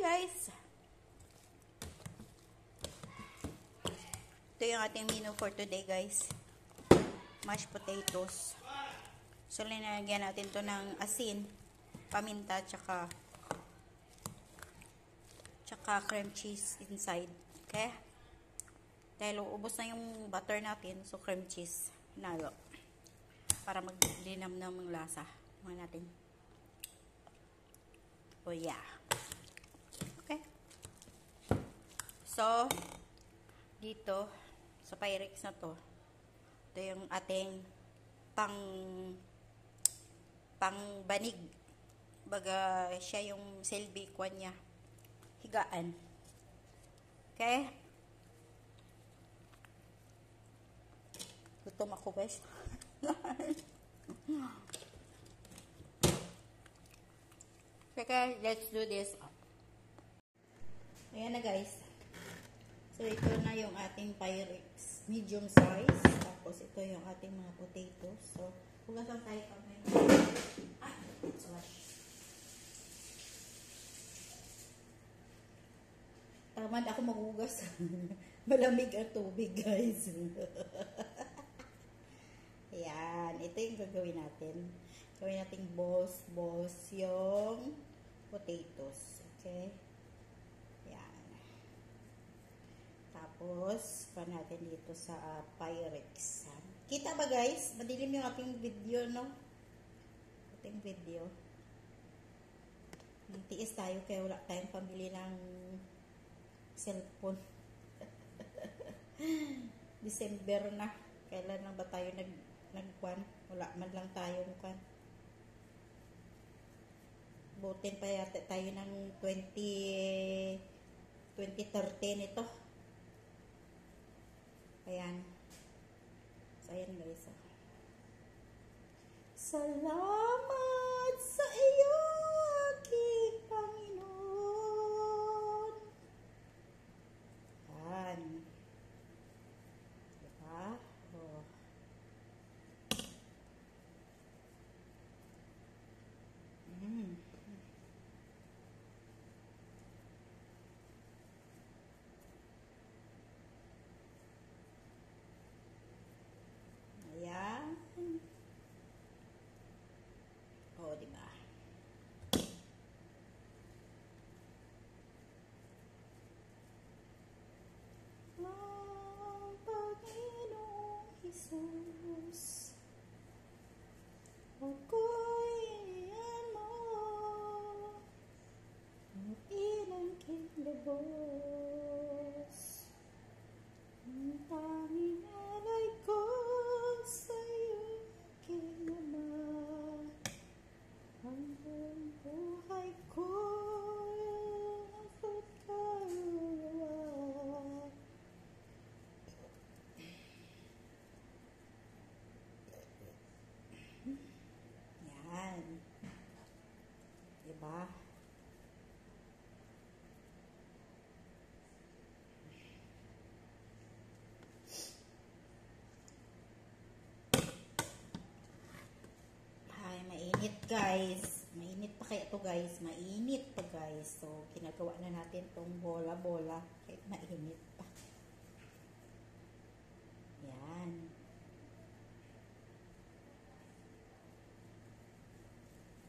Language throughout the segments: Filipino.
guys! Ito yung ating menu for today guys. Mashed potatoes. So, linagyan natin to ng asin, paminta, tsaka cream cheese inside. Okay? Dahil ubos na yung butter natin, so cream cheese nalo. Para maglinamnam ng lasa. Mga natin. Oh yeah. Okay. So, dito, sa Pyrex na to, ito yung ating pangbanig. Baga, siya yung silbi kwan niya. Higaan. Okay? Gutom ako guys. Okay, let's do this. Ayan na guys. So, ito na yung ating Pyrex. Medium size. Tapos, ito yung ating mga potatoes. So, hugasan tayo kami. Slash. Tamad ako maghugas. Malamig ang tubig, guys. Ayan. Ito yung gagawin natin. Gawin natin balls yung potatoes. Okay? Ayan. Tapos, pa natin dito sa Pyrex. Kita ba guys? Madilim yung ating video, no? Ating video. Tiis tayo kaya wala tayong pambili ng cellphone. December na. Kailan na ba tayo nagkwan? Wala man lang tayong kwan. Butin pa yata tayo ng 2013 ito. Ayan. So, ayan guys. Salamat sa iyo, aking Panginoon. Ayan. Diba? Oh. Ayan. O, diba? Ang Panginoong Jesus, ako'y iniyan mo, ang ilang kinlabos, ang tanging alay ko sa'yo, aking Ama, ang buong buhay ko, ako't kaluluwa. Yan. Diba? Ay, mainit guys. Mainit pa kaya to guys. Mainit pa guys. So, ginagawa na natin tong bola-bola. Kahit mainit pa. Yan.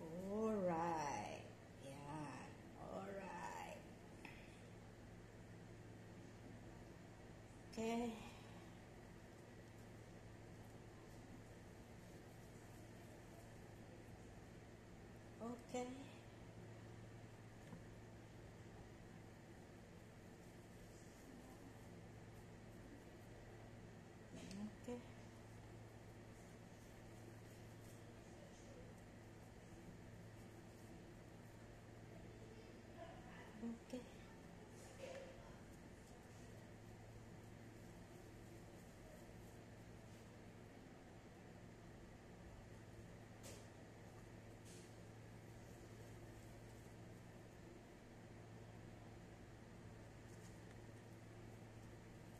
Alright. Yan. Alright. Okay. Okay. Okay. Okay.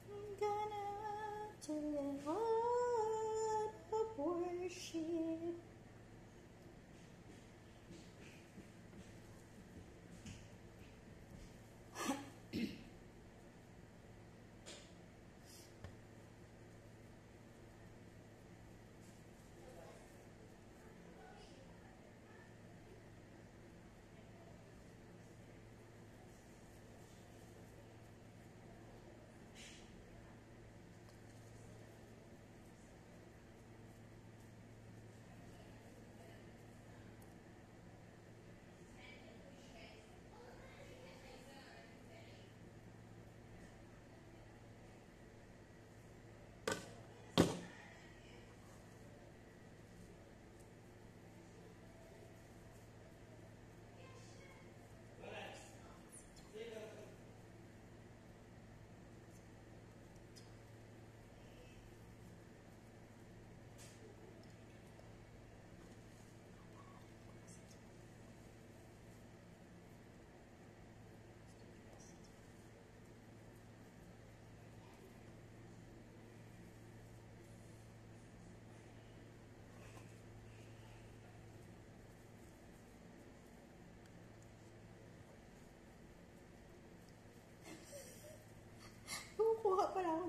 I'm gonna to the heart of worship.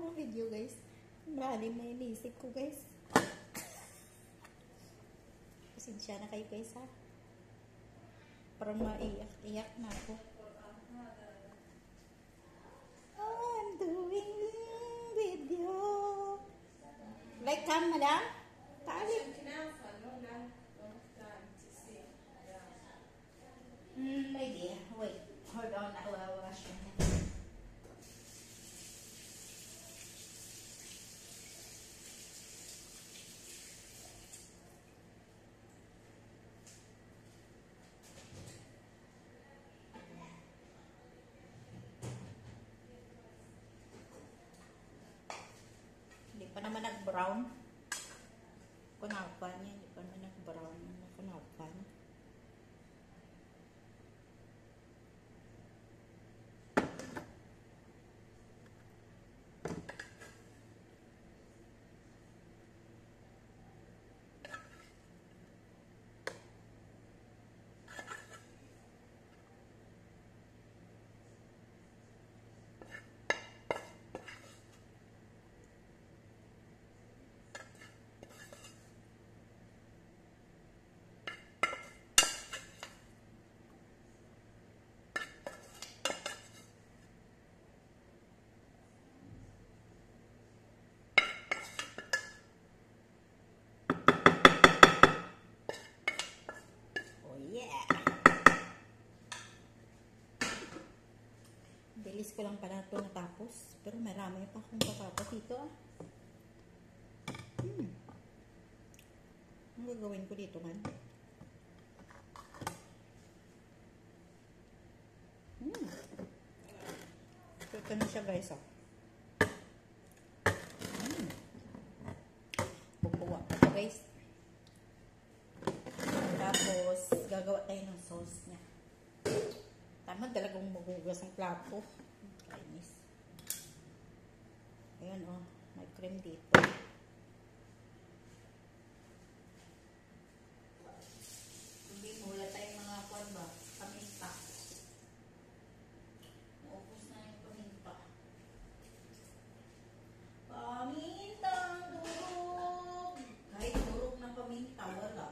ng video guys. Malalim na inisip ko guys. Pasensya na kayo guys ha. Parang maiyak-iyak na ako. I'm doing video. Like come madam? Talib. Lady, wait. Hold on. I will wash your hands. Hindi pa naman nag-brown. Kunapan niya. Hindi pa naman nag-brown. Kunapan. Bilis ko lang pala ito natapos. Pero marami pa akong patapos dito. Ang gagawin ko dito man? Ito na siya guys. Bubuwa pa ito guys. Tapos gagawa tayo ng sauce niya. Tama talagang magugas ang plato. Kainis. Ayan oh, may cream dito. Hindi mo wala tayong mga kwan ba? Paminta. Naubos na yung paminta. Pamintang durog. Kahit durog ng paminta, wala.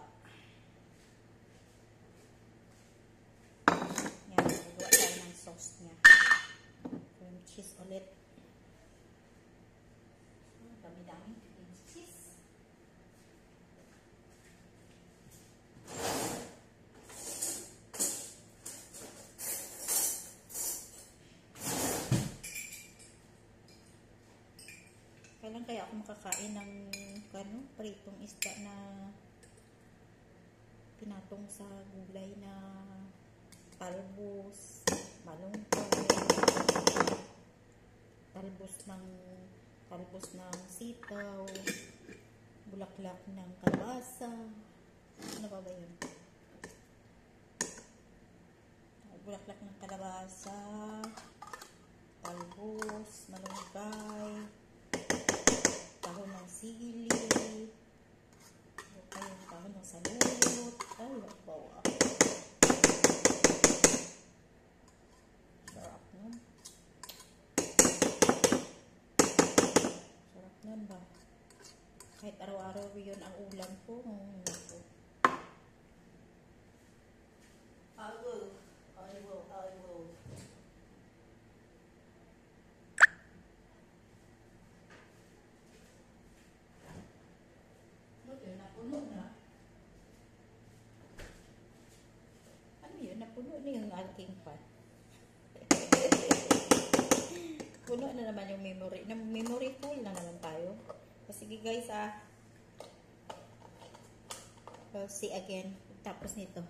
Sauce niya. Cream cheese ulit. Dami-dami cream cheese. Kailan kaya ako makakain ng pritong isda na pinatong sa gulay na talbos, malunggay, talbos ng sitaw, bulaklak ng kalabasa. Ano ba yun? Bulaklak ng kalabasa, talbos, malunggay, tahon ng sili, tahon ng saluyot. Ay, wow. Sarap nun ba? Kahit araw-araw yun ang ulam ko. I will. Napuno na. Ano yun? Napuno na yung aking pan. Puno na naman yung memory. Memory full na naman tayo. So, sige guys We'll see again. Tapos nito.